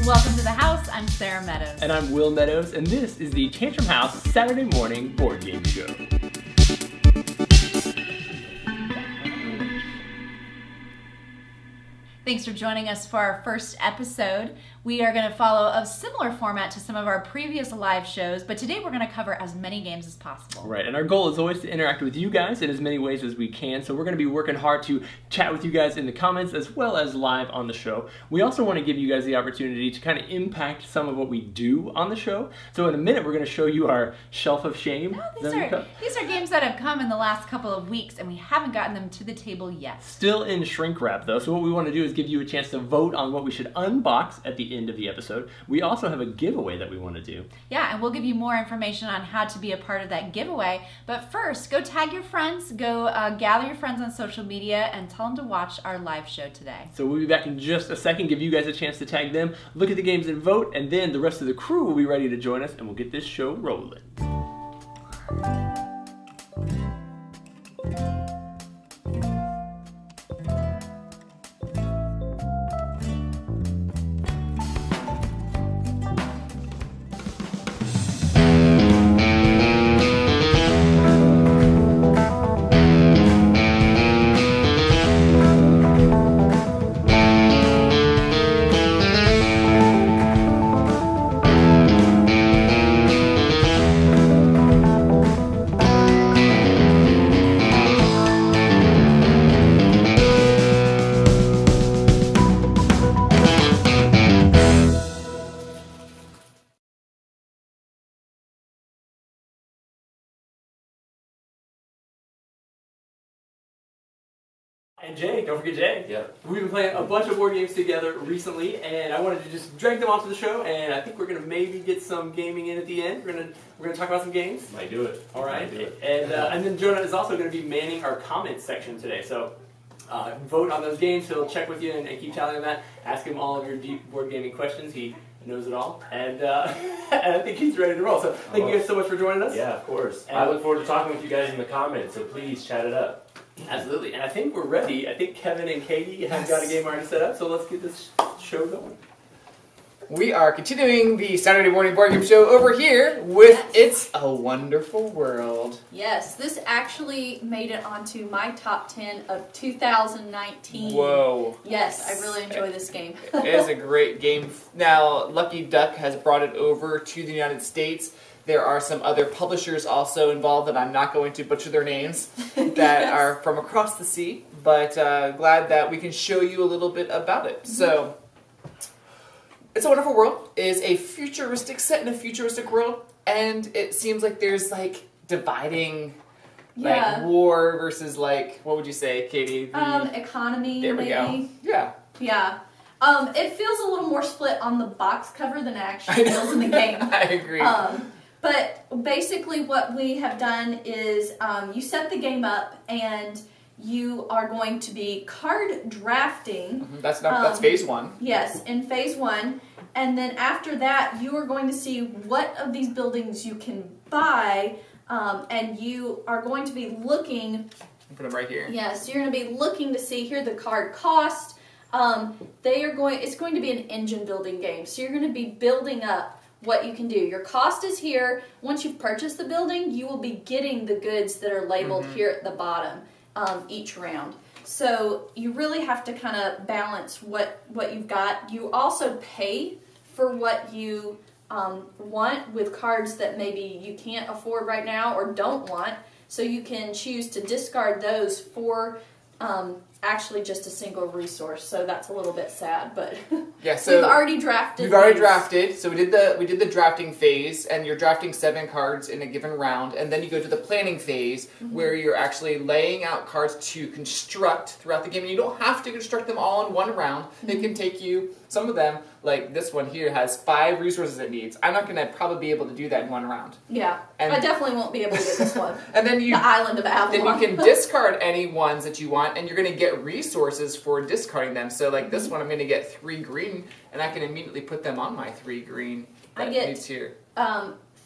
Welcome to the house. I'm Sarah Meadows. And I'm Will Meadows, and this is the Tantrum House Saturday morning board game show. Thanks for joining us for our first episode. We are going to follow a similar format to some of our previous live shows, but today we're going to cover as many games as possible. Right, and our goal is always to interact with you guys in as many ways as we can, so we're going to be working hard to chat with you guys in the comments as well as live on the show. We also want to give you guys the opportunity to kind of impact some of what we do on the show. So in a minute, we're going to show you our Shelf of Shame. These are games that have come in the last couple of weeks, and we haven't gotten them to the table yet. Still in shrink wrap, though, so what we want to do is give you a chance to vote on what we should unbox at the end of the episode. We also have a giveaway that we want to do. Yeah, and we'll give you more information on how to be a part of that giveaway. But first, go tag your friends, go gather your friends on social media, and tell them to watch our live show today. So we'll be back in just a second, give you guys a chance to tag them, look at the games and vote, and then the rest of the crew will be ready to join us, and we'll get this show rolling. And Jay, don't forget Jay. Yep. We've been playing a bunch of board games together recently, and I wanted to just drag them onto the show, and I think we're going to maybe get some gaming in at the end. We're gonna talk about some games. Might do it. All right. And then Jonah is also going to be manning our comments section today, so vote on those games. He'll check with you and keep tallying that. Ask him all of your deep board gaming questions. He knows it all, and and I think he's ready to roll. So thank you guys so much for joining us. Yeah, of course. And I look forward to talking with you guys in the comments, so please chat it up. Absolutely, and I think we're ready. I think Kevin and Katie have got a game already set up, so let's get this show going. We are continuing the Saturday morning board game show over here with It's a Wonderful World. Yes, this actually made it onto my top 10 of 2019. Whoa. Yes, I really enjoy this game. It is a great game. Now, Lucky Duck has brought it over to the United States. There are some other publishers also involved that I'm not going to butcher their names that are from across the sea, but glad that we can show you a little bit about it. So, It's a Wonderful World is a futuristic, set in a futuristic world, and it seems like there's like dividing like war versus like, what would you say, Katie? Economy, there we maybe. go. Yeah. Yeah. It feels a little more split on the box cover than it actually feels in the game. I agree. But basically what we have done is you set the game up and you are going to be card drafting. Mm-hmm. That's phase one. Yes, in phase one. And then after that, you are going to see what of these buildings you can buy, and you are going to be looking. Put them right here. Yes, you're going to be looking to see here the card cost. It's going to be an engine building game, so you're going to be building up what you can do. Your cost is here. Once you've purchased the building, you will be getting the goods that are labeled here at the bottom each round. So you really have to kind of balance what you've got. You also pay for what you want with cards that maybe you can't afford right now or don't want. So you can choose to discard those for actually just a single resource. So that's a little bit sad, but yeah, so we've already drafted. We've already drafted. So we did the drafting phase, and you're drafting 7 cards in a given round, and then you go to the planning phase where you're actually laying out cards to construct throughout the game. And you don't have to construct them all in one round. It can take you. Some of them, like this one here, has 5 resources it needs. I'm not going to probably be able to do that in one round. Yeah, and I definitely won't be able to get this one. And then the island of Avalon. Then you can discard any ones that you want, and you're going to get resources for discarding them. So like this one, I'm going to get 3 green, and I can immediately put them on my 3 green. I get here.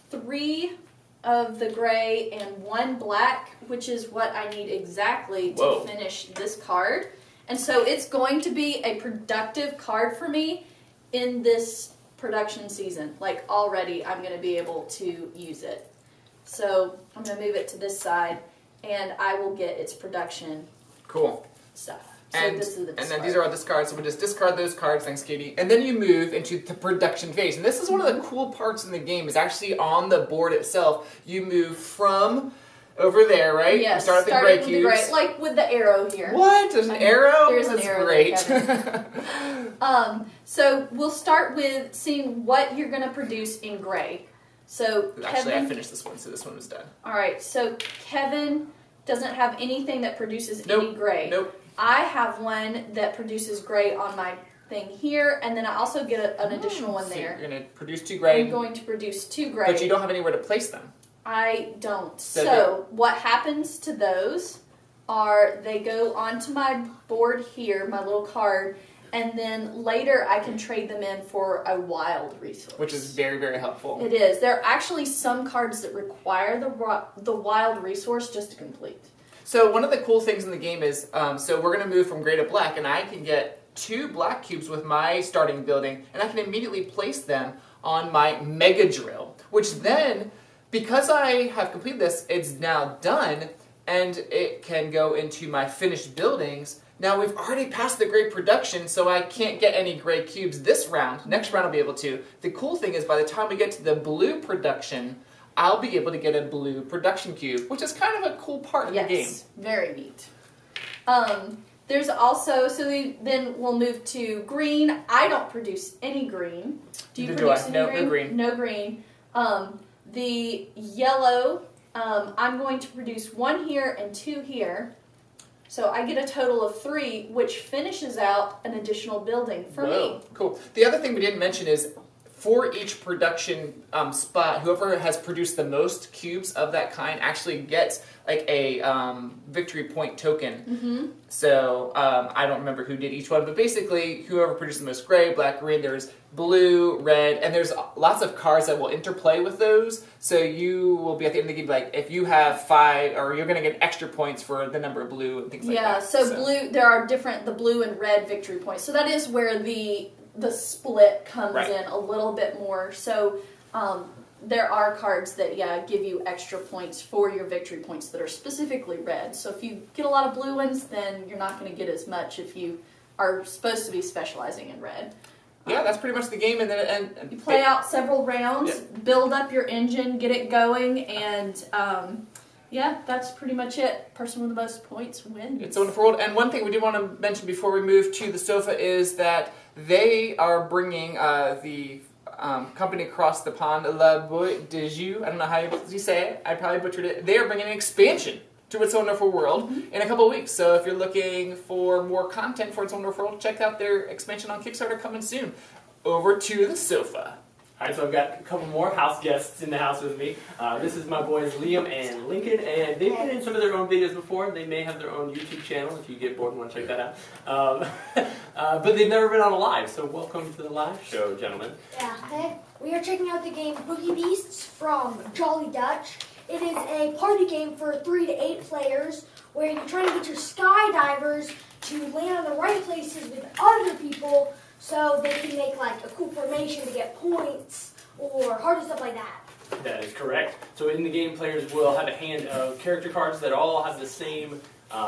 3 of the gray and 1 black, which is what I need exactly to finish this card. And so it's going to be a productive card for me in this production season. Like already I'm going to be able to use it. So I'm going to move it to this side and I will get its production Cool. stuff. So And, this is the discard. and then these are all discards, so we'll just discard those cards, thanks Katie. And then you move into the production phase. And this is one of the cool parts in the game, is actually on the board itself. You move from over there, right? Yes, You start at the starting gray with cubes. the gray, like with the arrow here. What? There's an arrow? There's an That's arrow great. there, So we'll start with seeing what you're going to produce in gray. So Actually, Kevin, I finished this one, so this one was done. all right, so Kevin doesn't have anything that produces any gray. Nope. I have one that produces gray on my thing here, and then I also get an additional one So there. you're going to produce 2 gray, I'm going to produce 2 gray. but you don't have anywhere to place them. I don't. So So what happens to those are they go onto my board here, my little card, and then later I can trade them in for a wild resource. Which is very, very helpful. It is. There are actually some cards that require the wild resource just to complete. So one of the cool things in the game is, so we're going to move from gray to black, and I can get 2 black cubes with my starting building, and I can immediately place them on my mega drill, which then, because I have completed this, it's now done, and it can go into my finished buildings. Now we've already passed the gray production, so I can't get any gray cubes this round. Next round I'll be able to. The cool thing is by the time we get to the blue production, I'll be able to get a blue production cube, which is kind of a cool part of the game. Yes, very neat. There's also, then we'll move to green. I don't produce any green. Do you Neither produce do I. any No green? green. No green. The yellow, I'm going to produce 1 here and 2 here. So I get a total of 3, which finishes out an additional building for Whoa, me. cool. The other thing we didn't mention is for each production spot, whoever has produced the most cubes of that kind actually gets like a victory point token. Mm-hmm. So I don't remember who did each one, but basically whoever produced the most gray, black, green, there's blue, red, and there's lots of cards that will interplay with those. So you will be at the end of the game, like if you have 5, or you're going to get extra points for the number of blue and things like that. Yeah, so blue, there are the blue and red victory points. So that is where the split comes Right. in a little bit more. So there are cards that, give you extra points for your victory points that are specifically red. So if you get a lot of blue ones, then you're not going to get as much if you are supposed to be specializing in red. Yeah, that's pretty much the game, and then You play out several rounds, build up your engine, get it going, and that's pretty much it. Person with the most points wins. It's a wonderful world. And one thing we did want to mention before we move to the sofa is that they are bringing the company across the pond, La Boîte de Jus, I don't know how you say it, I probably butchered it. They are bringing an expansion to It's a Wonderful World in a couple of weeks. So if you're looking for more content for It's a Wonderful World, check out their expansion on Kickstarter coming soon. Over to the sofa. Alright, so I've got a couple more house guests in the house with me. This is my boys Liam and Lincoln, and they've been in some of their own videos before. They may have their own YouTube channel if you get bored and want to check that out. But they've never been on a live, so welcome to the live show, gentlemen. Yeah, hey, we are checking out the game Boogie Beasts from Jolly Dutch. It is a party game for 3 to 8 players where you're trying to get your skydivers to land on the right places with other people so they can make like a cool formation to get points or hard stuff like that. That is correct. So in the game, players will have a hand of character cards that all have the same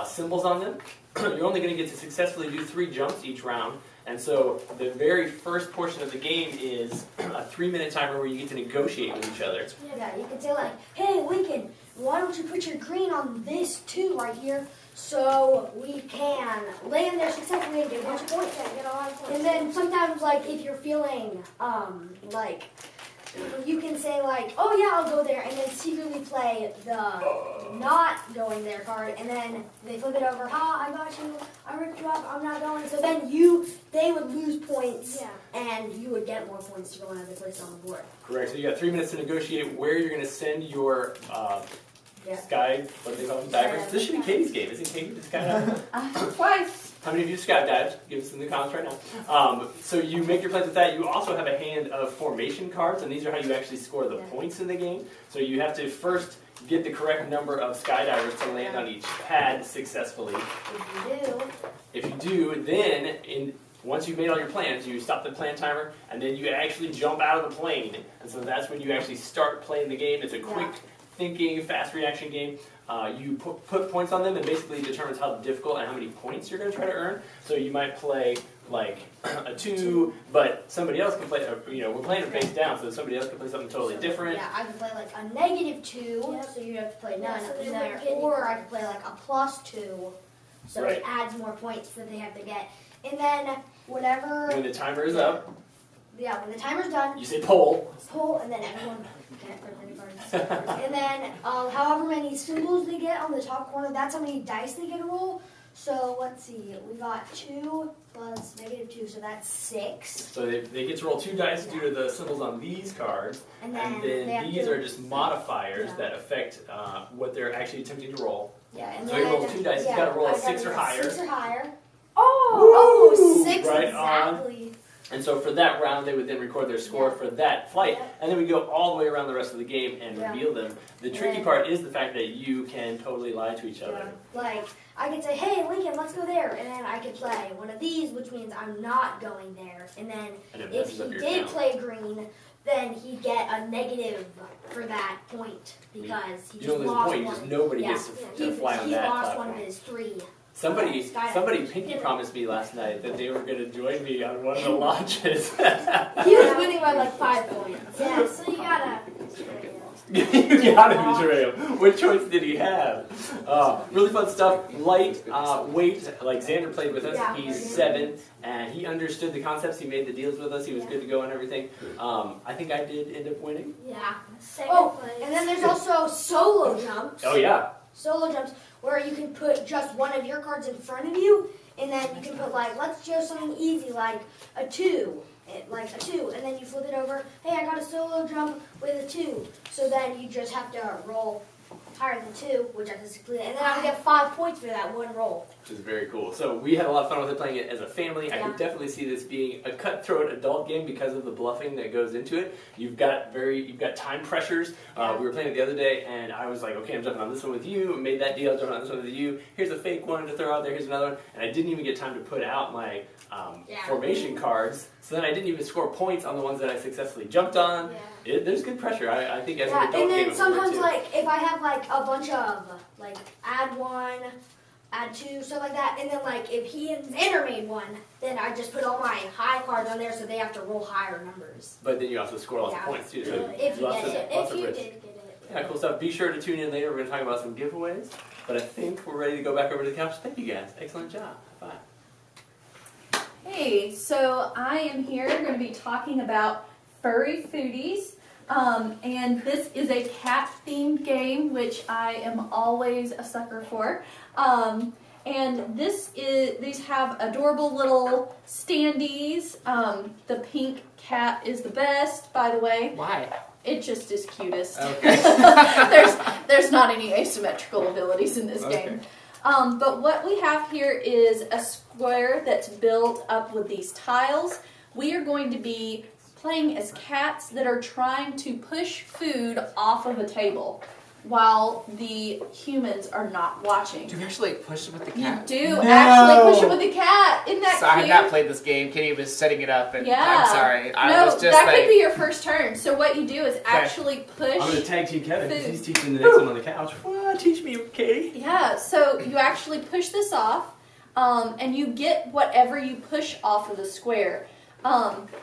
symbols on them. You're only going to get to successfully do 3 jumps each round. And so the very first portion of the game is a 3-minute timer where you get to negotiate with each other. Yeah, you could say like, hey Lincoln, why don't you put your green on this 2 right here so we can land there successfully and get a bunch of points. Yeah, get a lot of points. And then sometimes like if you're feeling like you can say like, oh yeah, I'll go there, and then secretly play the not going there card, and then they flip it over, ha, I got you, I ripped you up, I'm not going. So then they would lose points, and you would get more points to go another place on the board. Correct. So you got 3 minutes to negotiate where you're going to send your sky, what do they call them, divers. This should be Katie's game. Isn't Katie the skydiver? Twice. How many of you skydived? Give us in the comments right now. So you make your plans with that. You also have a hand of formation cards, and these are how you actually score the points in the game. So you have to first get the correct number of skydivers to land on each pad successfully. If you do, If you do, then once you've made all your plans, you stop the plan timer, and then you actually jump out of the plane. And so that's when you actually start playing the game. It's a quick thinking, fast reaction game. You put points on them, and basically determines how difficult and how many points you're going to try to earn. So you might play like a 2, but somebody else can play, we're playing it face down, so somebody else can play something totally different. Yeah, I can play like a -2, so you have to play none in there, or I can play like a +2, so it adds more points that they have to get. And then whenever... When the timer is up. Yeah, when the timer's done... You say poll. Poll, and then everyone can't press any cards. And then however many symbols they get on the top corner, that's how many dice they get to roll. So let's see, we got 2 plus -2, so that's 6. So they get to roll 2 dice due to the symbols on these cards, and then these are just modifiers that affect what they're actually attempting to roll. Yeah, and so you roll 2 dice, you got to roll a 6 or higher. 6 or higher. Oh, 6 right exactly. On. And so for that round, they would then record their score for that flight, and then we go all the way around the rest of the game and reveal them. The tricky part is the fact that you can totally lie to each other. Like, I could say, hey, Lincoln, let's go there, and then I could play one of these, which means I'm not going there. And then if he did play green, then he'd get a negative for that point, because he just lost one. Just nobody gets to fly on that He lost platform. one of his 3. Somebody pinky promised me last night that they were going to join me on one of the launches. He was winning by like 5 points. Yeah, so you gotta... You gotta betray him. What choice did he have? Really fun stuff. Light weight, like Xander played with us. He's 7, and he understood the concepts. He made the deals with us. He was good to go and everything. I think I did end up winning. Yeah. And then there's also solo jumps. Oh yeah. Solo jumps, where you can put just one of your cards in front of you, and then you can put like, let's do something easy, like a 2. And then you flip it over. Hey, I got a solo jump with a 2. So then you just have to roll higher than 2, which I just completed. And then I would get 5 points for that one roll. Which is very cool. So we had a lot of fun with it, playing it as a family. I could definitely see this being a cutthroat adult game because of the bluffing that goes into it. You've got time pressures. We were playing it the other day, and I was like, okay, I'm jumping on this one with you. Made that deal, jumping on this one with you. Here's a fake one to throw out there. Here's another one. And I didn't even get time to put out my formation cards. So then I didn't even score points on the ones that I successfully jumped on. There's good pressure. I think as an adult game, and then sometimes, like, if I have like a bunch of like add 1, add 2, stuff like that, and then like if he and Xander made one, then I just put all my high cards on there, so they have to roll higher numbers. But then you also score lots of points too. So if you get it. If you did get it. Yeah, cool stuff. Be sure to tune in later. We're going to talk about some giveaways. But I think we're ready to go back over to the couch. Thank you guys. Excellent job. Bye. Hey, so I am here going to be talking about Furry Foodies. And this is a cat-themed game, which I am always a sucker for. And these have adorable little standees. The pink cat is the best, by the way. Why? It just is cutest. Okay. there's not any asymmetrical abilities in this game. But what we have here is a square that's built up with these tiles. We are going to be playing as cats that are trying to push food off of a table while the humans are not watching. Do you actually push it with the cat? You do actually push it with the cat. Isn't that cute? I have not played this game. Kenny was setting it up, and I'm sorry. That could be your first turn. So what you do is actually push. I'm going to tag team Kevin because he's teaching the next one on the couch. What? Teach me, Katie. Yeah, so you actually push this off, and you get whatever you push off of the square.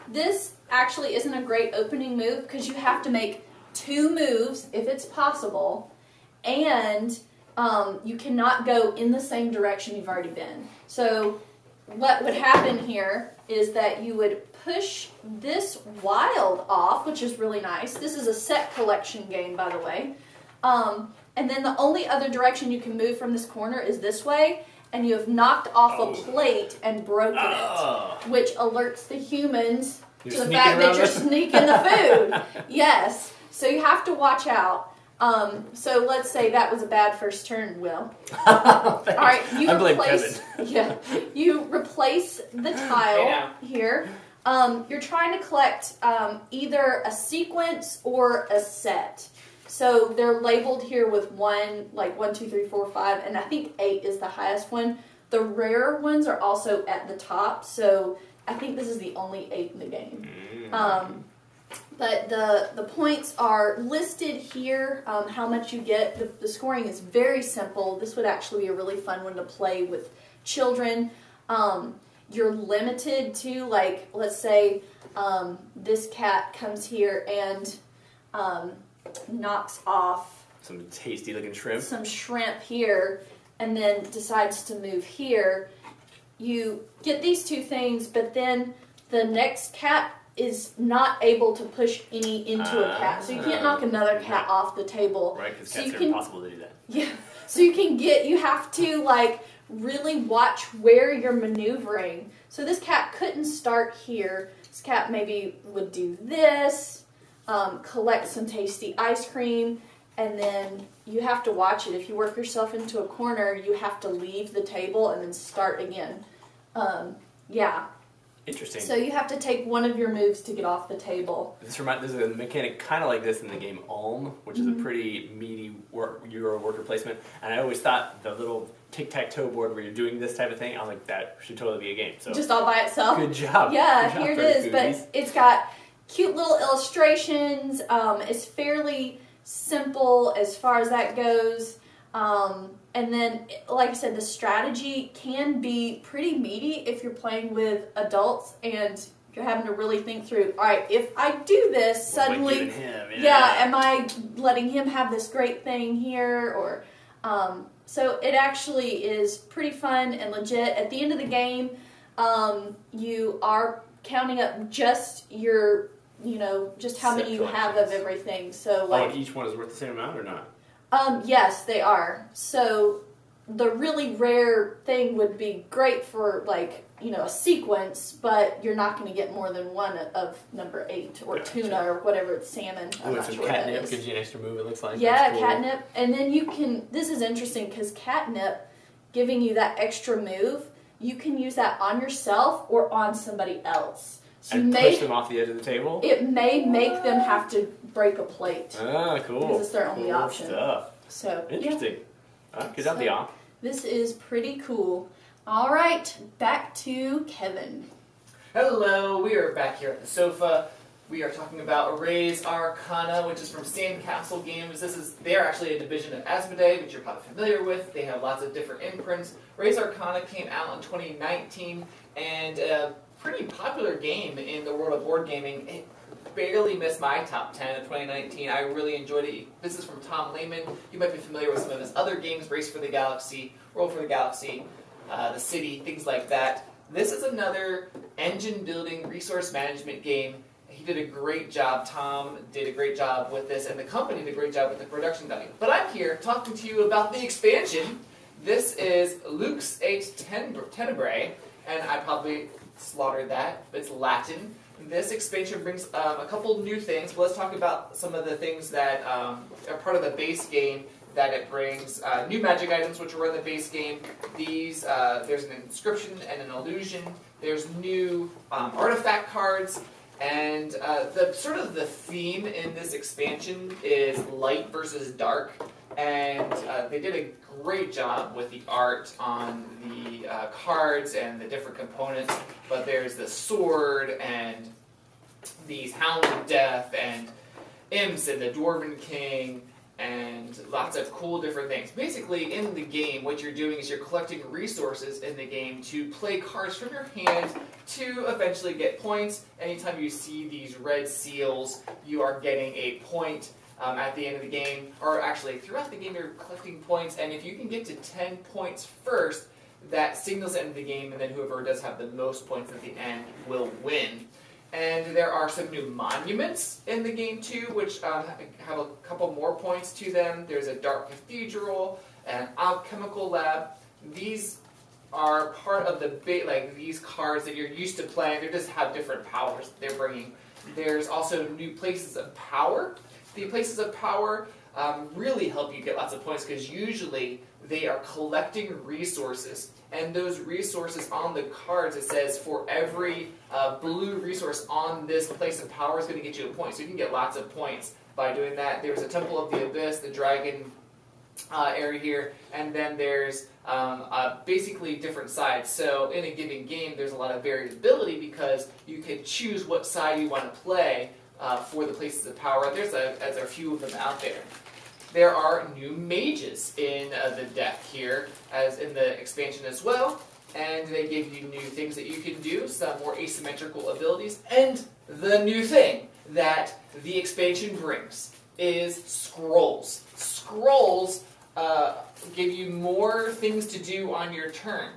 This actually isn't a great opening move because you have to make 2 moves if it's possible, and you cannot go in the same direction you've already been. So what would happen here is that you would push this wild off, which is really nice. This is a set collection game, by the way. And then the only other direction you can move from this corner is this way, and you have knocked off a plate and broken it, which alerts the humans to the fact that you're sneaking the food. Yes. So you have to watch out. So let's say that was a bad first turn, Will. All right, you replace the tile here. You're trying to collect either a sequence or a set. So they're labeled here with 1, 2, 3, 4, 5, and I think 8 is the highest one. The rare ones are also at the top, so I think this is the only 8 in the game. But the points are listed here, how much you get. The scoring is very simple. This would actually be a really fun one to play with children. You're limited to, like, let's say this cat comes here and knocks off some tasty looking shrimp. Some shrimp here, and then decides to move here. You get these 2 things, but then the next cat is not able to push any into a cat. So you can't knock another cat off the table. Right, because so cats are impossible to do that. Yeah. So you have to, like, really watch where you're maneuvering. So this cat couldn't start here. This cat maybe would do this, collect some tasty ice cream, and then you have to watch it. If you work yourself into a corner, you have to leave the table and then start again. Yeah. Interesting. So you have to take one of your moves to get off the table. This is a mechanic kind of like this in the game Ulm, which is a pretty meaty Euro worker placement. And I always thought the little tic-tac-toe board where you're doing this type of thing, I'm like, that should totally be a game. So just all by itself. good job. Yeah, good job, here it Furry is. Foodies. But it's got cute little illustrations. It's fairly simple as far as that goes. And then, like I said, the strategy can be pretty meaty if you're playing with adults and you're having to really think through, all right, if I do this, suddenly, am I letting him have this great thing here? Or so it actually is pretty fun and legit. At the end of the game, you are counting up just your, just how many you have of everything. So, like, each one is worth the same amount or not? Yes, they are. So the really rare thing would be great for, like, a sequence, but you're not going to get more than one of number 8 or tuna or whatever it's salmon. I'm not some sure what that catnip is. gives you an extra move, it looks like. Yeah, That's cool. catnip. And then you can, this is interesting because catnip, giving you that extra move, you can use that on yourself or on somebody else. So And push them off the edge of the table? It may make them have to break a plate. Ah, cool. Because it's their only cool option. Stuff. So, Interesting. yeah. Good job, Dion. This is pretty cool. All right, back to Kevin. Hello, we are back here at the sofa. We are talking about Arrays Arcana, which is from Sandcastle Games. They are actually a division of Asmodee, which you're probably familiar with. They have lots of different imprints. Arrays Arcana came out in 2019, and a pretty popular game in the world of board gaming. It barely missed my top 10 of 2019. I really enjoyed it. This is from Tom Lehman. You might be familiar with some of his other games, Race for the Galaxy, Roll for the Galaxy, The City, things like that. This is another engine-building, resource management game. He did a great job. Tom did a great job with this, and the company did a great job with the production value. But I'm here talking to you about the expansion. This is Lux et Tenebrae, and I probably slaughtered that. It's Latin. This expansion brings a couple new things. But let's talk about some of the things that are part of the base game that it brings. New magic items, which were in the base game. These, there's an inscription and an illusion. There's new artifact cards. And the theme in this expansion is light versus dark. And they did a great job with the art on the cards and the different components. But there's the sword and these Hounds of Death and imps and the Dwarven King and lots of cool different things. Basically, in the game, what you're doing is you're collecting resources in the game to play cards from your hand to eventually get points. Anytime you see these red seals, you are getting a point at the end of the game, or actually throughout the game you're collecting points, and if you can get to 10 points first, that signals the end of the game, and then whoever does have the most points at the end will win. And there are some new monuments in the game too, which have a couple more points to them. There's a Dark Cathedral, an Alchemical Lab. These are part of the these cards that you're used to playing. They just have different powers that they're bringing. There's also new Places of Power. The Places of Power really help you get lots of points because usually they are collecting resources. And those resources on the cards, it says for every blue resource on this Place of Power is going to get you a point. So you can get lots of points by doing that. There's a Temple of the Abyss, the dragon area here, and then there's basically different sides. So in a given game, there's a lot of variability because you can choose what side you want to play for the places of power. There's a few of them out there. There are new mages in the deck here, as in the expansion as well, and they give you new things that you can do, some more asymmetrical abilities, and the new thing that the expansion brings is scrolls. Scrolls give you more things to do on your turn.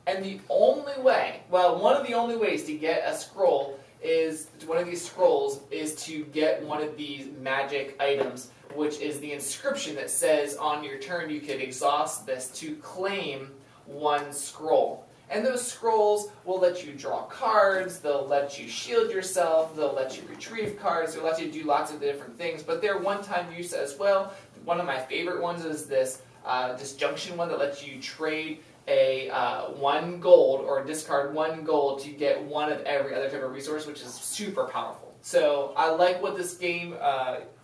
And the only way, well, one of the only ways to get a scroll is, one of these scrolls is to get one of these magic items, which is the inscription that says on your turn you can exhaust this to claim one scroll. And those scrolls will let you draw cards, they'll let you shield yourself, they'll let you retrieve cards, they'll let you do lots of different things, but they're one-time use as well. One of my favorite ones is this disjunction one that lets you trade a 1 gold or discard 1 gold to get one of every other type of resource, which is super powerful. So I like what this game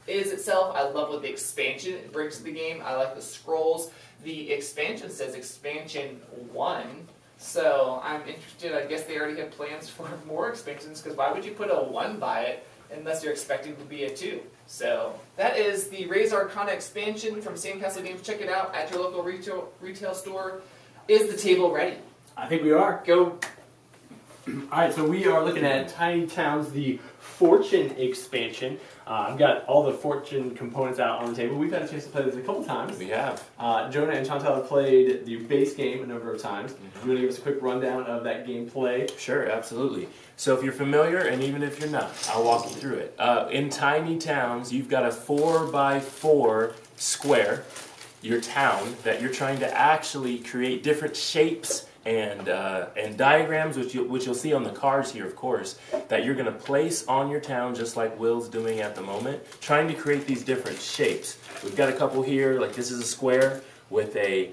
is itself. I love what the expansion brings to the game. I like the scrolls. The expansion says expansion 1. So I'm interested. I guess they already have plans for more expansions, because why would you put a 1 by it unless you're expecting to be a 2? So that is the Raise Arcana expansion from Sandcastle Games. Check it out at your local retail store. Is the table ready? I think we are. Go. Alright, so we are looking at Tiny Towns, the Fortune expansion. I've got all the Fortune components out on the table. We've had a chance to play this a couple times. We have. Jonah and Chantal have played the base game a number of times. You want to give us a quick rundown of that gameplay? Sure, absolutely. So if you're familiar, and even if you're not, I'll walk you through it. In Tiny Towns, you've got a 4x4 square, your town, that you're trying to actually create different shapes and diagrams, which you'll see on the cards here, of course, that you're going to place on your town, just like Will's doing at the moment, trying to create these different shapes. We've got a couple here, like this is a square with a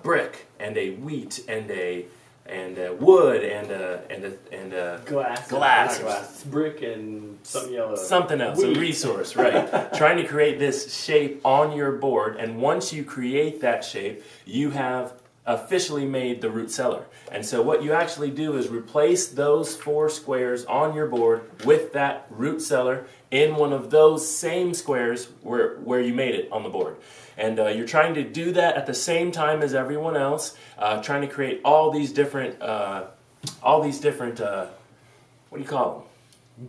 brick and a wheat and a wood and a Glass. glass. Not glass. It's brick and something yellow. Something else, Wheat. a resource, right? Trying to create this shape on your board, and once you create that shape, you have officially made the root cellar. And so what you actually do is replace those 4 squares on your board with that root cellar in one of those same squares where you made it on the board. And you're trying to do that at the same time as everyone else, trying to create all these different, what do you call them?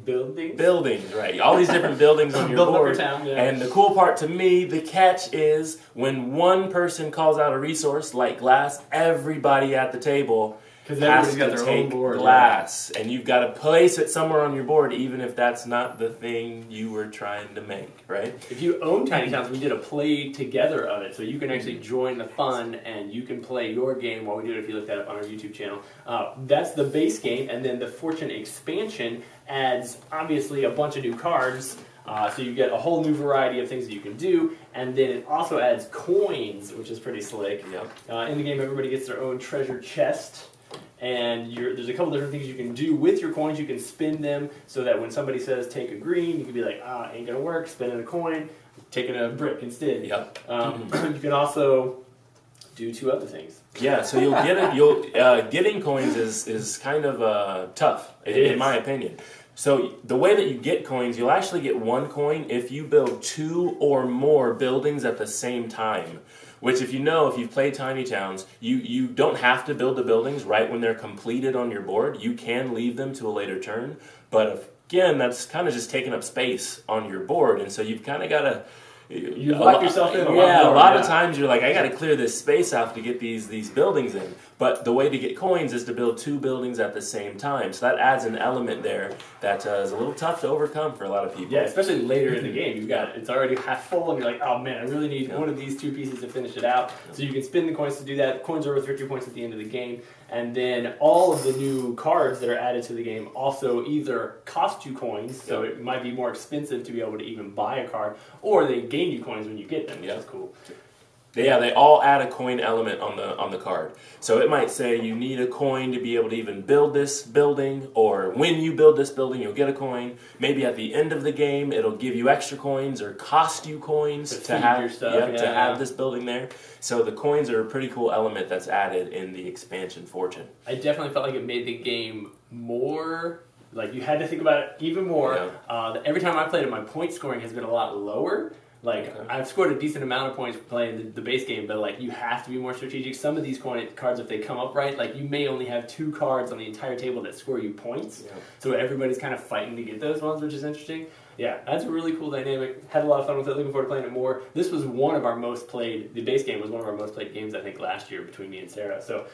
Buildings, right. All these different buildings on your board. Town, yeah. And the cool part to me, the catch is when one person calls out a resource like glass, everybody at the table has got to their take own board, glass. And you've got to place it somewhere on your board, even if that's not the thing you were trying to make, right? If you own Tiny Towns, we did a play together of it, so you can actually join the fun and you can play your game while we do it if you look that up on our YouTube channel. That's the base game, and then the Fortune expansion adds, obviously, a bunch of new cards, so you get a whole new variety of things that you can do, and then it also adds coins, which is pretty slick. Yep. In the game, everybody gets their own treasure chest. And there's a couple different things you can do with your coins. You can spin them so that when somebody says take a green, you can be like, ain't gonna work, spinning a coin, taking a brick instead. Yep. You can also do 2 other things. Yeah, so getting coins is kind of tough, in my opinion. So the way that you get coins, you'll actually get 1 coin if you build 2 or more buildings at the same time. Which, if you've played Tiny Towns, you don't have to build the buildings right when they're completed on your board. You can leave them to a later turn. But again, that's kind of just taking up space on your board. And so you've kind of got to... You lock yourself in a lot Yeah, more, a lot of times you're like, I got to clear this space out to get these buildings in. But the way to get coins is to build 2 buildings at the same time. So that adds an element there that is a little tough to overcome for a lot of people. Yeah, especially later in the game. It's already half full, and you're like, oh man, I really need one of these 2 pieces to finish it out. So you can spin the coins to do that. Coins are worth victory points at the end of the game. And then all of the new cards that are added to the game also either cost you coins, so it might be more expensive to be able to even buy a card, or they gain you coins when you get them, which is cool. They all add a coin element on the card. So it might say you need a coin to be able to even build this building, or when you build this building, you'll get a coin. Maybe at the end of the game, it'll give you extra coins or cost you coins to have your stuff, to have this building there. So the coins are a pretty cool element that's added in the expansion Fortune. I definitely felt like it made the game more. Like, you had to think about it even more. Yeah. Every time I played it, my point scoring has been a lot lower. Like, I've scored a decent amount of points playing the base game, but, like, you have to be more strategic. Some of these cards, if they come up right, like, you may only have 2 cards on the entire table that score you points. Yeah. So everybody's kind of fighting to get those ones, which is interesting. Yeah, that's a really cool dynamic. Had a lot of fun with it. Looking forward to playing it more. This was one of our most played, the base game was one of our most played games, I think, last year between me and Sarah. So,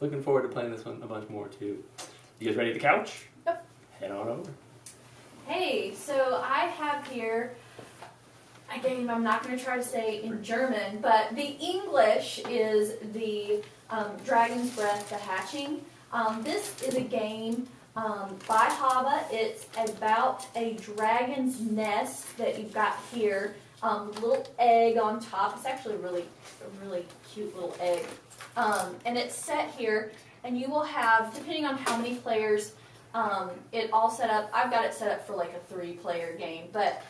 looking forward to playing this one a bunch more, too. You guys ready at the couch? Yep. Head on over. Hey, so I have here a game I'm not going to try to say in German, but the English is the Dragon's Breath, the Hatching. This is a game by Haba. It's about a dragon's nest that you've got here. Little egg on top. It's actually a really cute little egg. And it's set here, and you will have, depending on how many players it all set up, I've got it set up for like a 3-player game, but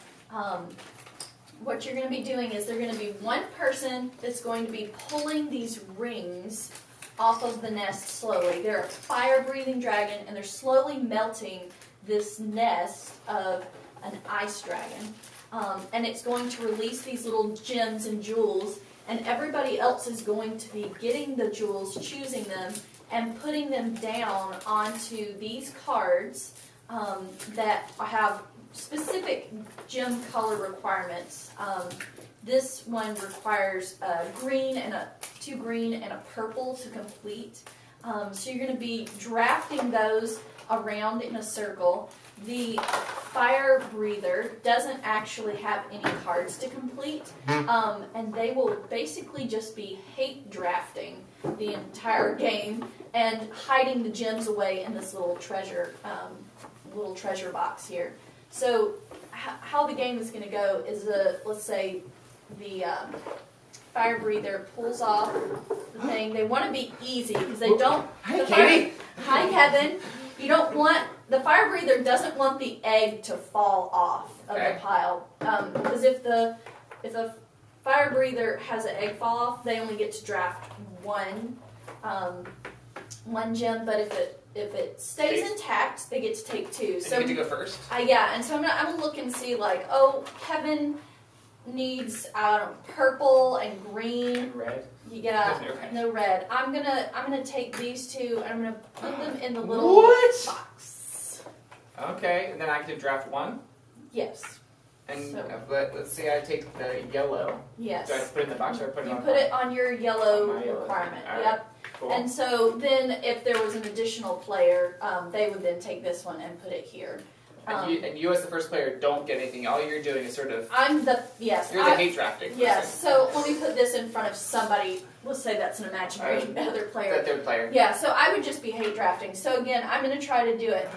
what you're going to be doing is there's going to be one person that's going to be pulling these rings off of the nest slowly. They're a fire-breathing dragon, and they're slowly melting this nest of an ice dragon. And it's going to release these little gems and jewels, and everybody else is going to be getting the jewels, choosing them, and putting them down onto these cards that have specific gem color requirements. This one requires green and 2 green and a purple to complete. So you're going to be drafting those around in a circle. The fire breather doesn't actually have any cards to complete, and they will basically just be hate drafting the entire game and hiding the gems away in this little treasure box here. So how the game is going to go is, let's say the fire breather pulls off the thing. They want to be easy because they don't. Hi, Katie. Hi, Kevin. You don't want, the fire breather doesn't want the egg to fall off of the pile, because if the fire breather has an egg fall off, they only get to draft one gem. But if it stays intact, they get to take 2. So you get to go first. Yeah, and so I'm gonna look and see, like, oh, Kevin needs purple and green. And red. Yeah, no red. I'm gonna take these 2 and I'm gonna put them in the little box. Okay, and then I get to draft 1. Yes. And let's say I take the yellow. Yes. Do I put it in the box or I put it on? You put it on your yellow on my yellow requirement. All right. Yep. Cool. And so then, if there was an additional player, they would then take this one and put it here. And you as the first player don't get anything. All you're doing is sort of. I'm the You're the hate drafting. Yes. So let me put this in front of somebody. Let's say that's an imaginary other player. The 3rd player. Yeah. So I would just be hate drafting. So again, I'm going to try to do it.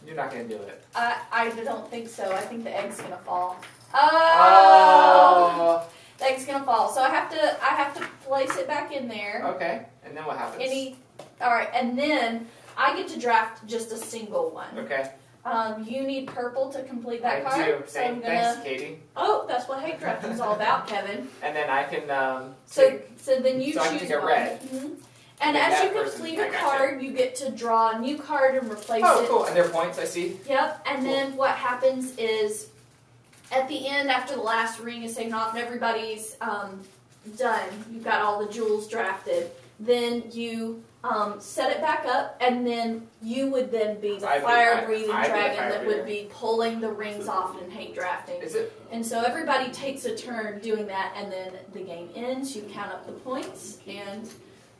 You're not going to do it. I don't think so. I think the egg's going to fall. Oh! The egg's going to fall. So I have to place it back in there. Okay. And then what happens? All right. And then I get to draft just a single one. Okay. You need purple to complete that card. I do. So I'm gonna, Thanks, Katie. Oh, that's what hate drafting is all about, Kevin. And then I can. So then you so choose I can take a one. red. Mm-hmm. And as you complete a card, you get to draw a new card and replace it. Oh, cool. And there are points, I see. Yep. And then what happens is, at the end, after the last ring is taken off and everybody's done, you've got all the jewels drafted, then you set it back up, and then you would then be the fire-breathing dragon that would be pulling the rings off and hate drafting. Is it? And so everybody takes a turn doing that, and then the game ends. You count up the points, and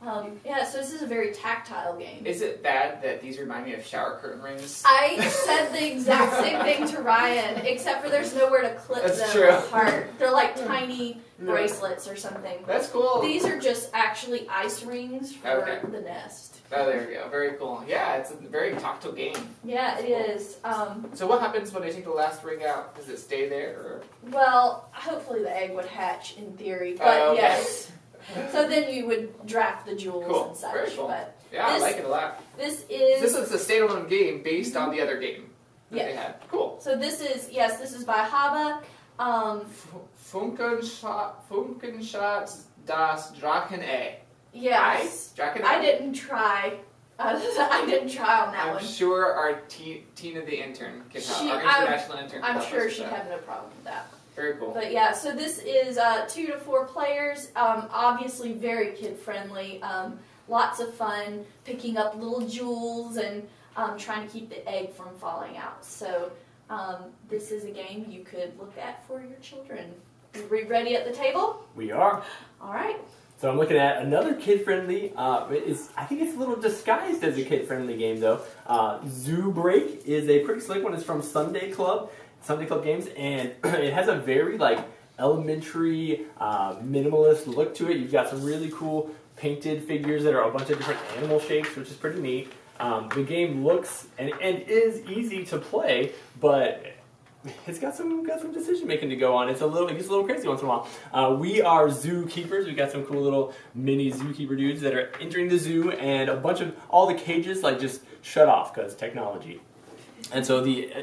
so this is a very tactile game. Is it bad that these remind me of shower curtain rings? I said the exact same thing to Ryan, except for there's nowhere to clip them apart. They're like tiny bracelets or something. That's cool. These are just actually ice rings for the nest. Oh, there we go. Very cool. Yeah, it's a very tactile game. Yeah, it is. So what happens when they take the last ring out? Does it stay there? Or? Well, hopefully the egg would hatch in theory, but Oh, okay. yes. So then you would draft the jewels Cool. and such. Very cool. But Yeah, I this- like it a lot. this is This is a standalone game based on the other game that Yeah. they had. Cool. so this is by Haba. Funkenschatz das Drachen-A. Yes. Drachen-A? I didn't try. I didn't try on that I'm one. sure our Tina the intern can help. Our I'm- international intern can I'm help sure us with she'd that. have no problem with that. Very cool. But yeah, so this is 2 to 4 players. Obviously very kid friendly. Lots of fun picking up little jewels and trying to keep the egg from falling out. So this is a game you could look at for your children. Are we ready at the table? We are. All right. So I'm looking at another kid-friendly. I think it's a little disguised as a kid-friendly game though. Zoo Break is a pretty slick one. It's from Sunday Club Games, and it has a very elementary, minimalist look to it. You've got some really cool painted figures that are a bunch of different animal shapes, which is pretty neat. The game looks and is easy to play, but it's got some decision making to go on. It gets a little crazy once in a while. We are zookeepers. We got some cool little mini zookeeper dudes that are entering the zoo, and all the cages just shut off because technology. And so the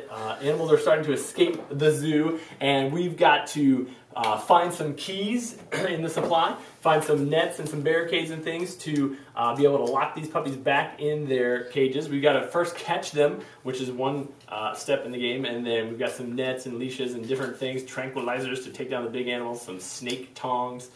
animals are starting to escape the zoo, and we've got to find some keys in the supply, find some nets and some barricades and things to be able to lock these puppies back in their cages. We've got to first catch them, which is one step in the game, and then we've got some nets and leashes and different things, tranquilizers to take down the big animals, some snake tongs.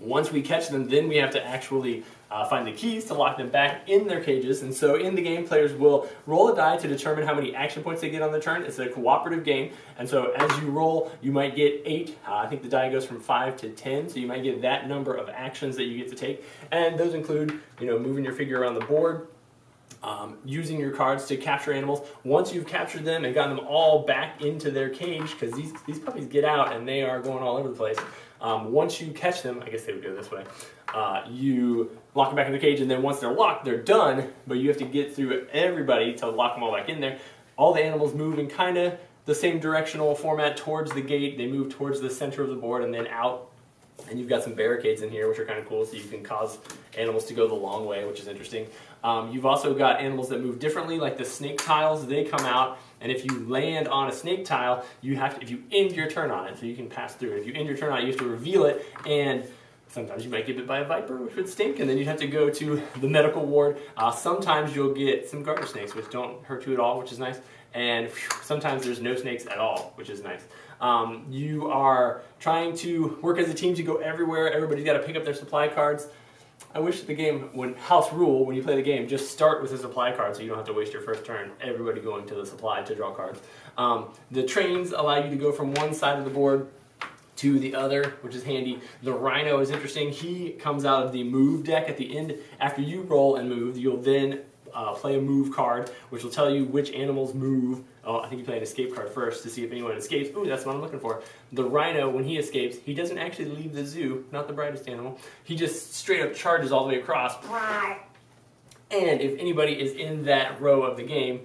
Once we catch them, then we have to actually find the keys to lock them back in their cages. And so in the game, players will roll a die to determine how many action points they get on their turn. It's a cooperative game. And so as you roll, you might get 8. I think the die goes from 5 to 10. So you might get that number of actions that you get to take. And those include, moving your figure around the board, using your cards to capture animals. Once you've captured them and gotten them all back into their cage, because these puppies get out and they are going all over the place. Once you catch them, I guess they would go this way, you lock them back in the cage, and then once they're locked, they're done, but you have to get through everybody to lock them all back in there. All the animals move in kind of the same directional format towards the gate. They move towards the center of the board and then out, and you've got some barricades in here, which are kind of cool, so you can cause animals to go the long way, which is interesting. You've also got animals that move differently, like the snake tiles. They come out, and if you land on a snake tile, if you end your turn on it, so you can pass through it. If you end your turn on it, you have to reveal it, and sometimes you might get bit by a viper, which would stink, and then you'd have to go to the medical ward. Sometimes you'll get some garter snakes, which don't hurt you at all, which is nice. And sometimes there's no snakes at all, which is nice. You are trying to work as a team to go everywhere. Everybody's got to pick up their supply cards. I wish the game, when you play the game, just start with a supply card so you don't have to waste your first turn. Everybody going to the supply to draw cards. The trains allow you to go from one side of the board to the other, which is handy. The rhino is interesting. He comes out of the move deck at the end. After you roll and move, you'll then play a move card, which will tell you which animals move. Oh, I think you play an escape card first to see if anyone escapes. Ooh, that's what I'm looking for. The rhino, when he escapes, he doesn't actually leave the zoo, not the brightest animal. He just straight up charges all the way across. And if anybody is in that row of the game,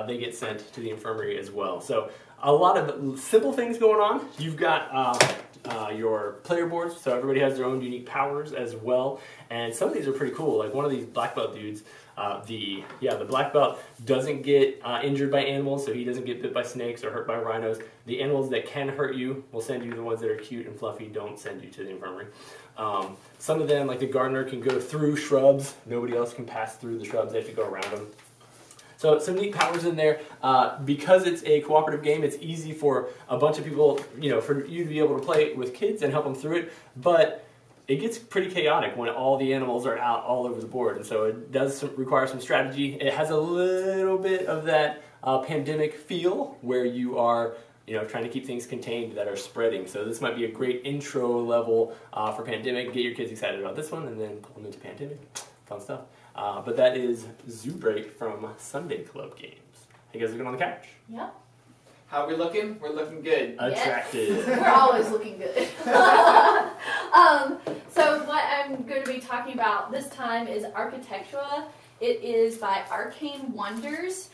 they get sent to the infirmary as well. So a lot of simple things going on. You've got your player boards, so everybody has their own unique powers as well. And some of these are pretty cool. Like one of these black belt dudes, the black belt doesn't get injured by animals, so he doesn't get bit by snakes or hurt by rhinos. The animals that can hurt you will send you. The ones that are cute and fluffy don't send you to the infirmary. Some of them, like the gardener, can go through shrubs. Nobody else can pass through the shrubs. They have to go around them. So some neat powers in there. Because it's a cooperative game, it's easy for a bunch of people, for you to be able to play with kids and help them through it. But it gets pretty chaotic when all the animals are out all over the board, and so it does require some strategy. It has a little bit of that pandemic feel where you are, trying to keep things contained that are spreading. So this might be a great intro level for pandemic. Get your kids excited about this one, and then pull them into pandemic. Fun stuff. But that is Zoo Break from Sunday Club Games. Hey guys, looking on the couch? Yep. How are we looking? We're looking good. Attractive. Yes. We're always looking good. So what I'm going to be talking about this time is Architectura. It is by Arcane Wonders.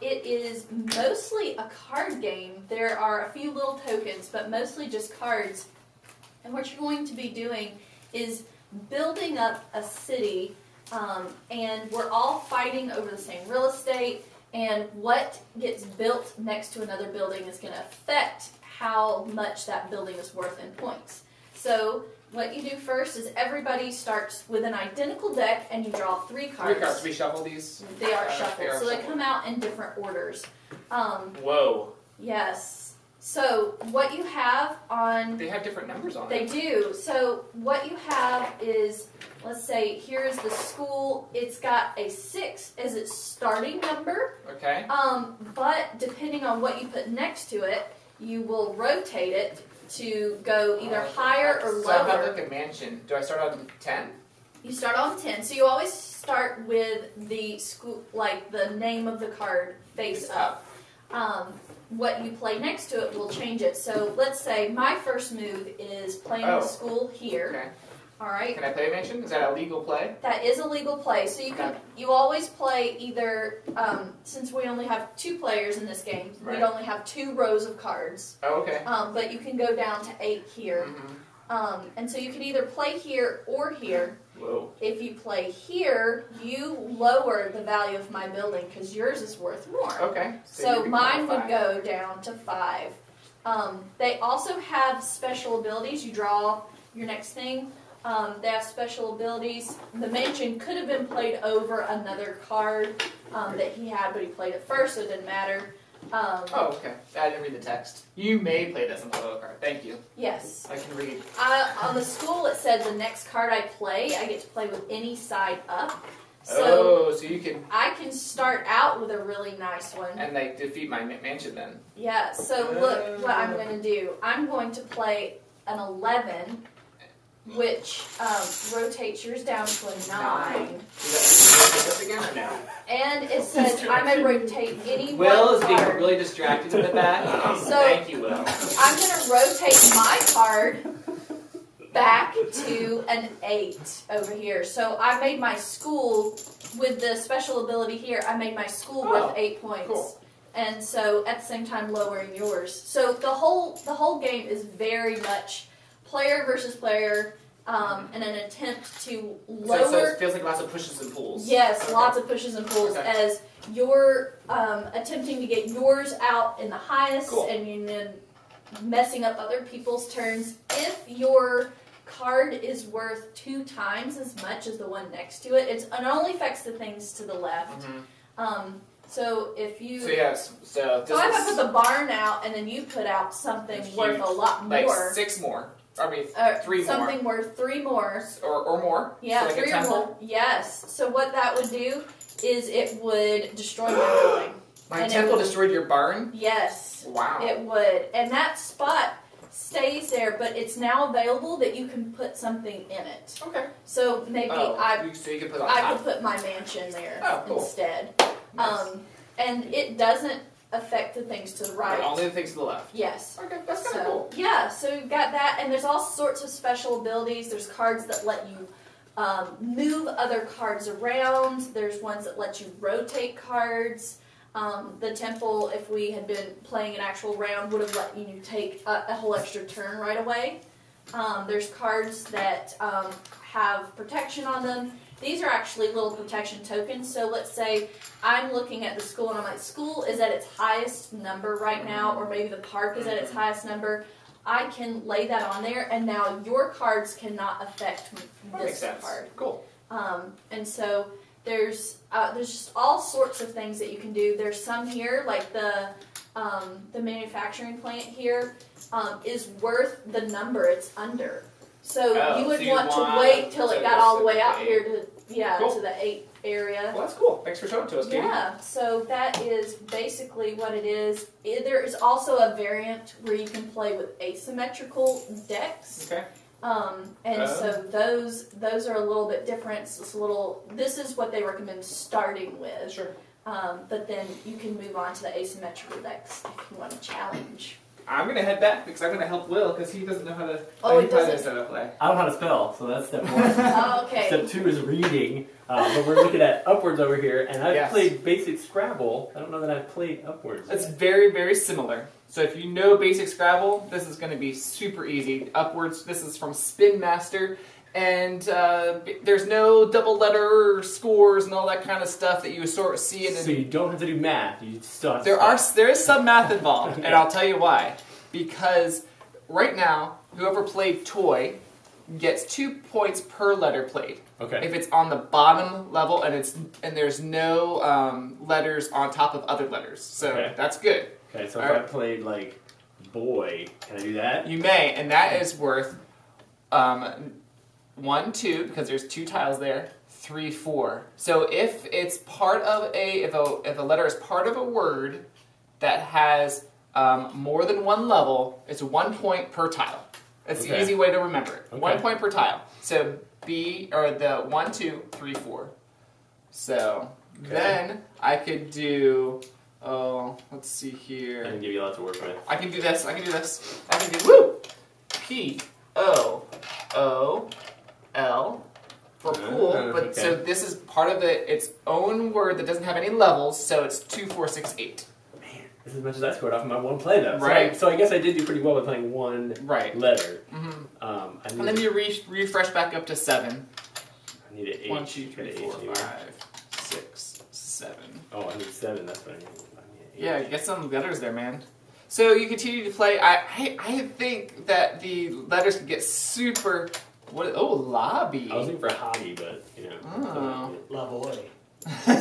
It is mostly a card game. There are a few little tokens, but mostly just cards. And what you're going to be doing is building up a city, and we're all fighting over the same real estate, and what gets built next to another building is going to affect how much that building is worth in points. So what you do first is everybody starts with an identical deck, and you draw 3 cards. 3 cards. We shuffle these? They are shuffled, so they come out in different orders. Whoa. Yes. So what you have on... They have different numbers on They it. do. So what you have is, let's say, here's the school. It's got a 6 as its starting number. Okay. But depending on what you put next to it, you will rotate it to go either higher or lower. So I have like a mansion. Do I start on 10? You start on 10. So you always start with the school, like the name of the card face up. What you play next to it will change it. So let's say my first move is playing the school here. Okay. All right. Can I play a mansion? Is that a legal play? That is a legal play. So you always play either, since we only have 2 players in this game, Right. we'd only have 2 rows of cards. Oh, okay. But you can go down to 8 here. Mm-hmm. And so you can either play here or here. Whoa. If you play here, you lower the value of my building because yours is worth more. Okay. So you mine become would go down to 5. They also have special abilities. You draw your next thing. They have special abilities. The mansion could have been played over another card that he had, but he played it first, so it didn't matter. Oh, okay. I didn't read the text. You may play this on the logo card. Thank you. Yes. I can read. On the school, it said the next card I play, I get to play with any side up. So you can... I can start out with a really nice one. And like defeat my mansion then. Yeah, so look what I'm going to do. I'm going to play an 11, which rotates yours down to a 9. Is that again or no? And it says I may rotate any Will one is being card. really distracted with that. So- Thank you, Will. I'm going to rotate my card back to an 8 over here. So I made my school, with the special ability here, I made my school worth 8 points. Cool. And so at the same time lowering yours. So the whole game is very much player versus player, and an attempt to lower. So it feels like lots of pushes and pulls. Yes, Okay. lots of pushes and pulls as you're attempting to get yours out in the highest, and you then messing up other people's turns. If your card is worth 2 times as much as the one next to it, it only affects the things to the left. Mm-hmm. So if you... So yes, so this So if I is put the barn out and then you put out something huge. worth a lot like more. 6 more. I mean, 3 something more. worth 3 more. Or more. Yeah, so like 3 a or temple. more. Yes. So what that would do is it would destroy my building. My And temple destroyed your barn? Yes. Wow. It would. And that spot stays there, but it's now available that you can put something in it. Okay. So maybe so you can put it on I top. could put my mansion there Oh, cool. instead. Nice. And it doesn't affect the things to the right. But only the things to the left. Yes. Okay, that's kind of So, cool. yeah, so you've got that, and there's all sorts of special abilities. There's cards that let you move other cards around. There's ones that let you rotate cards. The temple, if we had been playing an actual round, would have let you take a whole extra turn right away. There's cards that have protection on them. These are actually little protection tokens. So let's say I'm looking at the school and I'm like, school is at its highest number right now, or maybe the park is at its highest number. I can lay that on there, and now your cards cannot affect That makes this sense. card. Cool. And so there's just all sorts of things that you can do. There's some here, like the manufacturing plant here is worth the number it's under. So you would so you want to want wait till it to got go all the to way the out 8. here to Cool. to the 8 area. Well, that's cool. Thanks for showing it to us, Katie. Yeah, so that is basically what it is. There is also a variant where you can play with asymmetrical decks. Okay. And so those are a little bit different. This is what they recommend starting with. Sure. But then you can move on to the asymmetrical decks if you want a challenge. I'm gonna head back because I'm gonna help Will because he doesn't know how to. Oh, he play doesn't? this how to play. I don't know how to spell, so that's step one. Oh, okay. Step 2 is reading, but we're looking at Upwords over here, and I've Yes. played basic Scrabble. I don't know that I've played Upwords. It's very, very similar. So if you know basic Scrabble, this is going to be super easy. Upwards, this is from Spin Master, and there's no double letter scores and all that kind of stuff that you sort of see in. So you don't have to do math. You still have to There is some math involved, and I'll tell you why. Because right now, whoever played toy gets 2 points per letter played. Okay. If it's on the bottom level and there's no letters on top of other letters, so Okay. that's good. Okay, so if All I right. played, like, boy, can I do that? You may, and that is worth 1, 2, because there's 2 tiles there. 3, 4. So if it's part of if a letter is part of a word that has more than one level, it's 1 point per tile. That's the Okay. easy way to remember it. Okay. 1 point per tile. So the 1, 2, 3, 4. So Okay. then I could do. Oh, let's see here. I can give you a lot to work with. I can do this. I can do this. I can do woo. P-O-O-L for pool. But okay. so this is part of its own word that doesn't have any levels. So it's 2, 4, 6, 8. Man, this is as much as I scored off of my one play, though. Right. So I guess I did do pretty well with playing one Right. letter. Mm-hmm. I And then you refresh back up to 7. I need an H. 1, 2, 3, Got an 4, H anywhere. 5, 6, 7. Oh, I need 7. That's what I need. Yeah, get some letters there, man. So you continue to play. I think that the letters could get super. Lobby. I was looking for a hobby, but, you know. Oh. La boy. La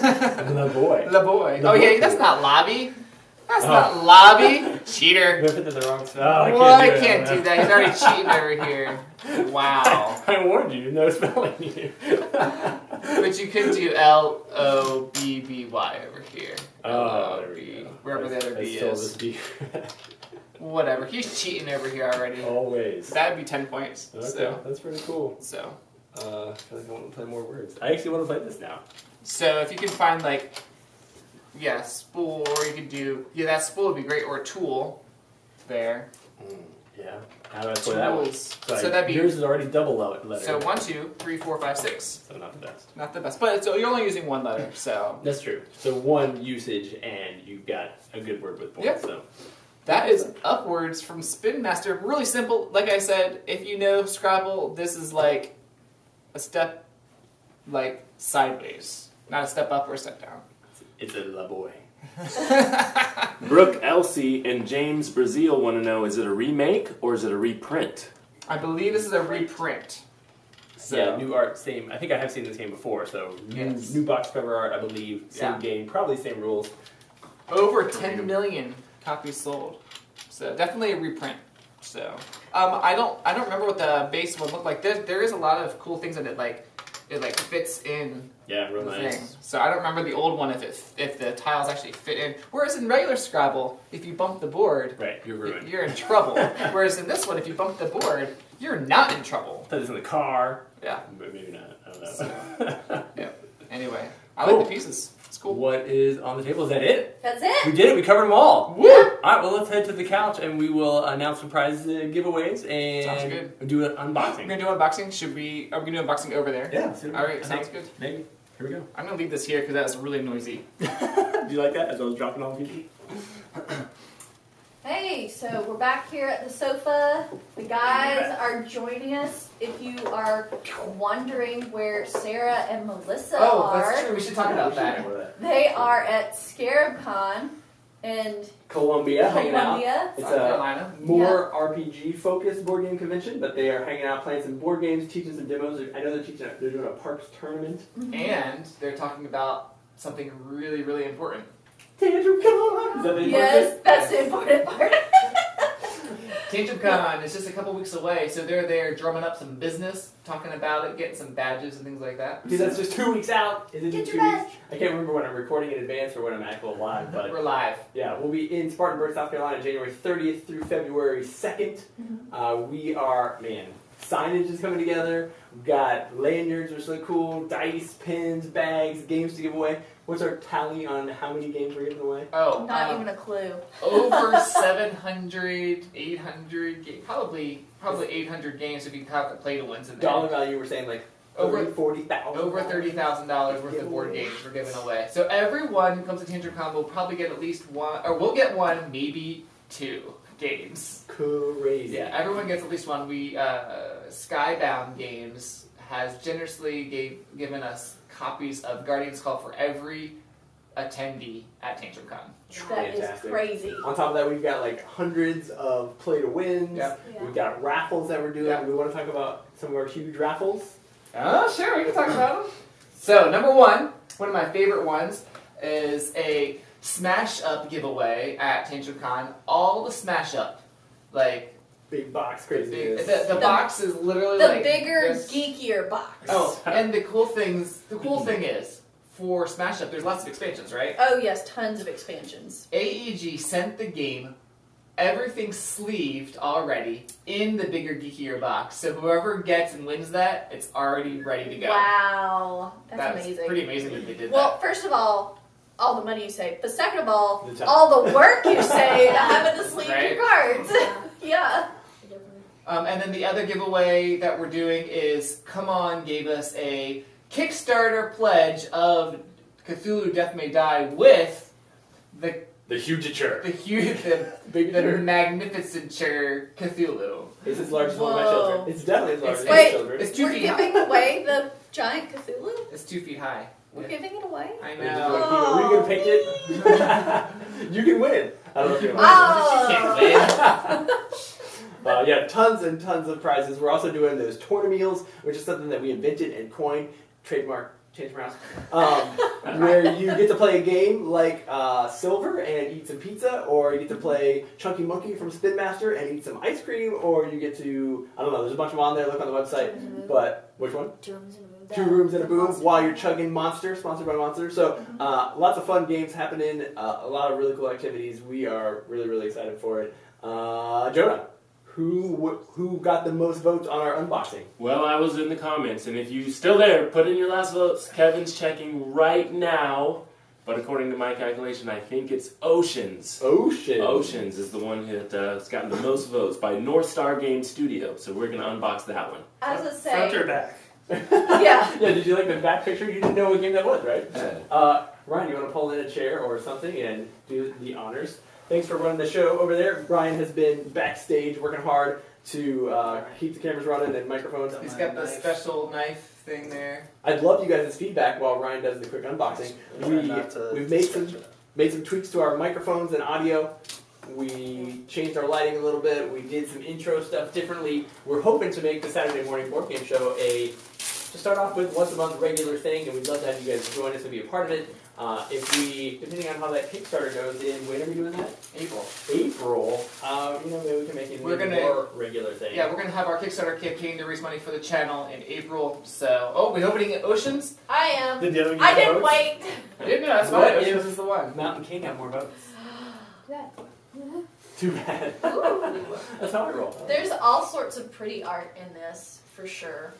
La boy. boy. La Oh yeah, boy. that's not lobby. That's Oh. not lobby. Cheater. I put it in the wrong spell. Well, I can't do that. He's already cheating over here. Wow. I warned you. No spelling you. But you could do L-O-B-B-Y over here. Oh, there we L-O-B, go. wherever the other I B stole is. this B. Whatever. He's cheating over here already. Always. That'd be 10 points. Okay, So. that's pretty cool. So. I feel like I want to play more words. I actually want to play this now. So if you can find spool, or you could do, that spool would be great, or a tool there. Yeah. How do I play that one? Tools. So that'd be, yours is already double letter. so 1, 2, 3, 4, 5, 6. So not the best. Not the best, but you're only using one letter, so. That's true. So one usage and you've got a good word with points. Yep. So That is Upwards from Spin Master. Really simple. Like I said, if you know Scrabble, this is like a step sideways. Not a step up or a step down. it's a la boy. Brooke Elsie and James Brazil want to know, is it a remake or is it a reprint? I believe this is a reprint. So, Yeah, new art, same. I think I have seen this game before. So Yes. new box cover art, I believe. Same Yeah. game, probably same rules. over 10 million copies sold. So definitely a reprint. So I don't remember what the base one looked like. There is a lot of cool things that it fits in Yeah, real the nice. thing. So I don't remember the old one if the tiles actually fit in. Whereas in regular Scrabble, if you bump the board, Right, you're ruined. you're in trouble. Whereas in this one, if you bump the board, you're not in trouble. Put this in the car. Yeah. But maybe not. I don't know. Yeah. Anyway, I Cool. like the pieces. It's cool. What is on the table? Is that it? That's We it. did it. We covered them all. Woo! All right, well, let's head to the couch and we will announce some prize giveaways and Sounds good. do an We're unboxing. gonna do unboxing. Are we gonna do unboxing over there? Yeah. All right. Sounds good. Maybe. Here we go. I'm gonna leave this here because that was really noisy. Do you like that? As I was dropping all the pieces. Hey, so we're back here at the sofa. The guys are joining us. If you are wondering where Sarah and Melissa are, We should talk about that. they are at ScarabCon in Columbia, hanging out. Columbia. It's South a Carolina. more RPG focused board game convention, but they are hanging out, playing some board games, teaching some demos. I know they're doing a parks tournament. And they're talking about something really, really important. Tantrum House! Is that the Yes, that's the important part. Tantrum Con is just a couple weeks away, so they're there drumming up some business, talking about it, getting some badges and things like that. Dude, that's just 2 weeks out. Is it Get just your 2 badge. weeks? I can't remember when I'm recording in advance or when I'm actually live, but We're live. yeah, we'll be in Spartanburg, South Carolina, January 30th through February 2nd. We are, signage is coming together. We've got lanyards, which look cool, dice, pins, bags, games to give away. What's our tally on how many games we're giving away? Oh, Not even a clue. over 700, 800 games. Probably 800 games if you count the play-to-wins in there. Dollar value, we're saying like Over- $40,000. Over $30,000 worth of board games we're giving away. So everyone who comes to Tantrum Con will probably get at least one, or we'll get one, maybe 2 games. Crazy. Yeah, everyone gets at least one. We Skybound Games has generously given us copies of Guardian's Call for every attendee at Tantrum Con. That is Fantastic. crazy. On top of that, we've got like hundreds of play-to-wins. Yep. Yeah. We've got raffles that we're doing. Yep. We want to talk about some of our huge raffles. Oh, sure, we can talk about them. So, number one of my favorite ones, is a Smash Up giveaway at Tantrum Con. All the Smash Up, like Big box, crazy. the box is literally The like bigger, this. geekier box. Oh, and the cool thing is for Smash Up, there's lots of expansions, right? Oh, yes, tons of expansions. AEG sent the game everything sleeved already in the bigger, geekier box. So whoever gets and wins that, it's already ready to go. Wow. That's was amazing. pretty amazing that they did Well, first of all the money you save. But second of all The time. the work you save having to sleeve Right. your cards. Yeah. that. And then the other giveaway that we're doing is Come On gave us a Kickstarter pledge of Cthulhu Death May Die with the huge-ature. the magnificent chair Cthulhu. It's as large as one of my Whoa. children. It's definitely as large as Wait. my children. It's 2 We're feet giving high. away the giant Cthulhu? It's 2 feet high. We're giving it away? I Were you know. gonna paint it? You can win. I don't know if you Oh. Yeah, tons and tons of prizes. We're also doing those tournameals, which is something that we invented and coined, trademark, Tantrum House, where you get to play a game like Silver and eat some pizza, or you get to play Chunky Monkey from Spin Master and eat some ice cream, or you get to, I don't know, there's a bunch of them on there, look on the website, but which one? 2 rooms and a boom. 2 Rooms and a Boom while you're chugging Monster, sponsored by Monster. So lots of fun games happening, a lot of really cool activities. We are really, really excited for it. Jonah, who got the most votes on our unboxing? Well, I was in the comments, and if you're still there, put in your last votes. Kevin's checking right now, but according to my calculation, I think it's Oceans. Oceans is the one that's gotten the most votes by North Star Game Studio, so we're going to unbox that one. I was gonna Front or say. back? Yeah. Yeah, did you like the back picture? You didn't know what game that was, right? Ryan, you want to pull in a chair or something and do the honors? Thanks for running the show over there. Ryan has been backstage working hard to keep the cameras running and microphones. He's got the special knife thing there. I'd love you guys' feedback while Ryan does the quick unboxing. We've made some tweaks to our microphones and audio. We changed our lighting a little bit. We did some intro stuff differently. We're hoping to make the Saturday morning board game show to start off with once a month regular thing, and we'd love to have you guys join us and be a part of it. Depending on how that Kickstarter goes in, when are we doing that? April. Maybe we can make it We're a gonna- more regular thing. Yeah, we're going to have our Kickstarter campaign to raise money for the channel in April. So, we're opening at Oceans? I am. Did the other one I get didn't votes? wait. I didn't know, that's What why if- Oceans is the one. Mountain King got more votes. Too bad. Ooh. That's how I roll. There's all sorts of pretty art in this, for sure.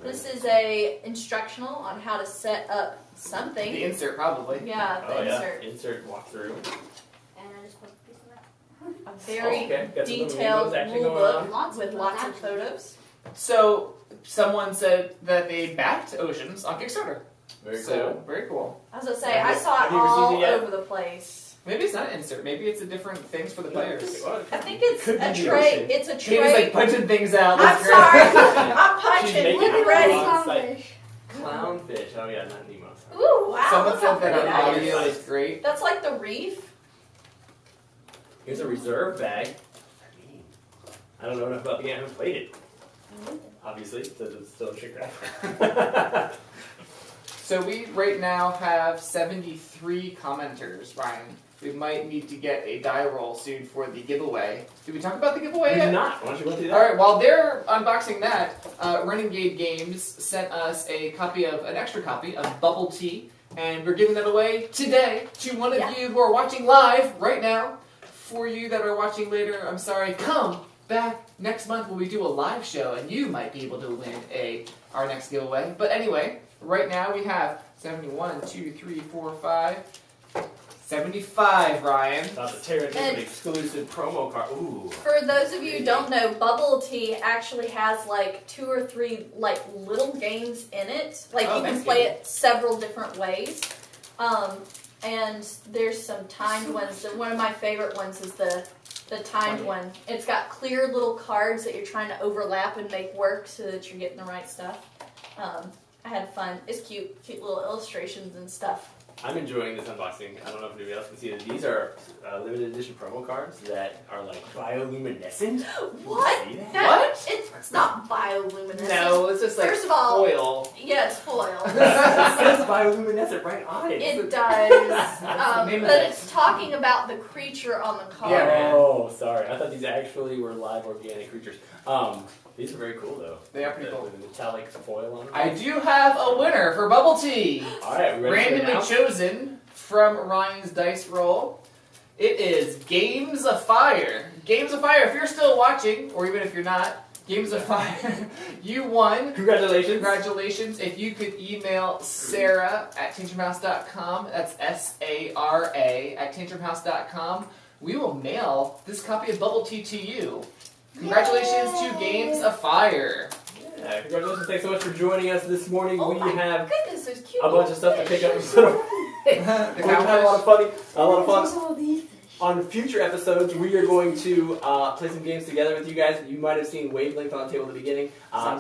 This is a instructional on how to set up The something. insert, probably. Yeah, the Oh yeah, insert. insert walkthrough. And I just put a piece of that. A very Okay, got some little detailed windows actually rule going book on. Lots with of lots of actually. photos. So, someone said that they backed Oceans on Kickstarter. Very So, cool. very cool. As I say, I Have saw it you ever seen all it yet? over the place. Maybe it's not an insert. Maybe it's a different things for the players. I think it's Could be a the tray. ocean. It's a Katie's tray. like punching things out. I'm That's great. sorry. I'm She's punching. making Look it ready. on site. Clownfish. Clownfish. Oh yeah, not Nemo. Ooh, wow. Someone look how said that pretty our that audio is. is great. That's like the reef. Here's a reserve bag. I don't know enough about the game. I haven't played it. Obviously, so it's still a trick wrap. So we right now have 73 commenters, Ryan. We might need to get a die roll soon for the giveaway. Did we talk about the giveaway We yet? did not. Why don't you go through that? All right, while they're unboxing that, Renegade Games sent us an extra copy of Bubble Tea, and we're giving that away today to one of you who are watching live right now. For you that are watching later, I'm sorry, come back next month when we do a live show, and you might be able to win our next giveaway. But anyway, Right now we have 71, 2, 3, 4, 5, 75, Ryan. That's a Terra exclusive promo card. Ooh. For those of you who don't know, Bubble Tea actually has like 2 or 3 like little games in it. Like you can play it several different ways. And there's some timed ones. One of my favorite ones is the timed one. It's got clear little cards that you're trying to overlap and make work so that you're getting the right stuff. I had fun. It's cute little illustrations and stuff. I'm enjoying this unboxing. I don't know if anybody else can see it. These are limited edition promo cards that are like bioluminescent. What? Can you see that? What? It's not bioluminescent. No, it's just like First of all, foil. Yeah, it's foil. It says bioluminescent right on it. It does. the name of But it. it's talking about the creature on the card. Yeah. Oh, sorry. I thought these actually were live organic creatures. These are very cool though. They are pretty cool. With the metallic foil on them. I do have a winner for Bubble Tea. All right, we ready Randomly for it now? chosen from Ryan's dice roll. It is Games of Fire. Games of Fire, if you're still watching, or even if you're not, Games of Fire, you won. Congratulations. Congratulations. If you could email Sarah at tantrumhouse.com, that's S-A-R-A at tantrumhouse.com, we will mail this copy of Bubble Tea to you. Congratulations to Games of Fire. Yeah, congratulations. Thanks so much for joining us this morning. Oh we my have goodness, there's cute a bunch of stuff to pick up. We've had a lot of fun. On future episodes, we are going to play some games together with you guys. You might have seen Wavelength on the table at the beginning.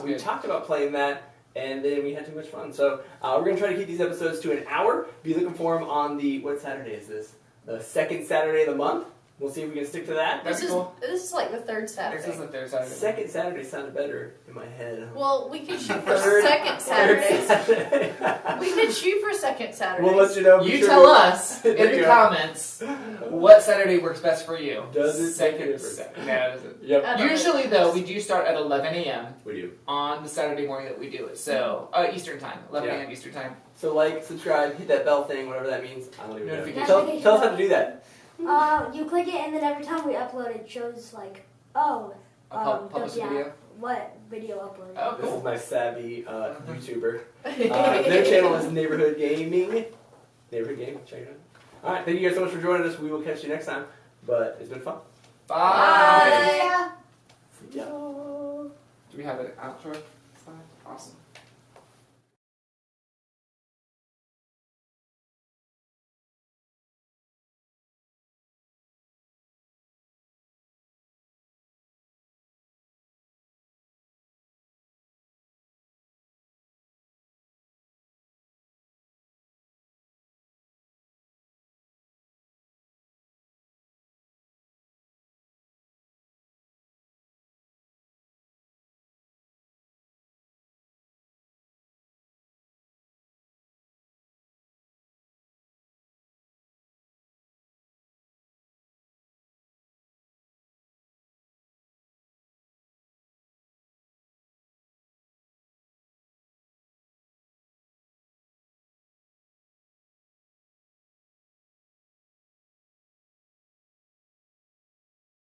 We talked about playing that, and then we had too much fun. So we're going to try to keep these episodes to an hour. Be looking for them on the, what Saturday is this? The second Saturday of the month. We'll see if we can stick to that. That's cool. This is like the third Saturday. This is the third Saturday. Second Saturday sounded better in my head. Well, we could shoot for Third second Saturday. Saturday. We could shoot for second Saturday. We'll let you know. You tell us in There you the go. comments what Saturday works best for you. Does it make a Second difference? Saturday. No, it doesn't. Yep. I don't Usually, know. though, we do start at 11 a.m. We do. on the Saturday morning that we do it. So, Eastern time. 11 a.m. Eastern time. So like, subscribe, hit that bell thing, whatever that means. I don't even know. Notification. Tell us how to do that. You click it, and then every time we upload, it shows like, Publish yeah, video. what video uploaded. Oh, This cool. is my savvy YouTuber. Their channel is Neighborhood Gaming. Neighborhood Gaming, check it out. Alright, thank you guys so much for joining us. We will catch you next time. But it's been fun. Bye. Bye. See ya. Do we have an outro slide? Awesome.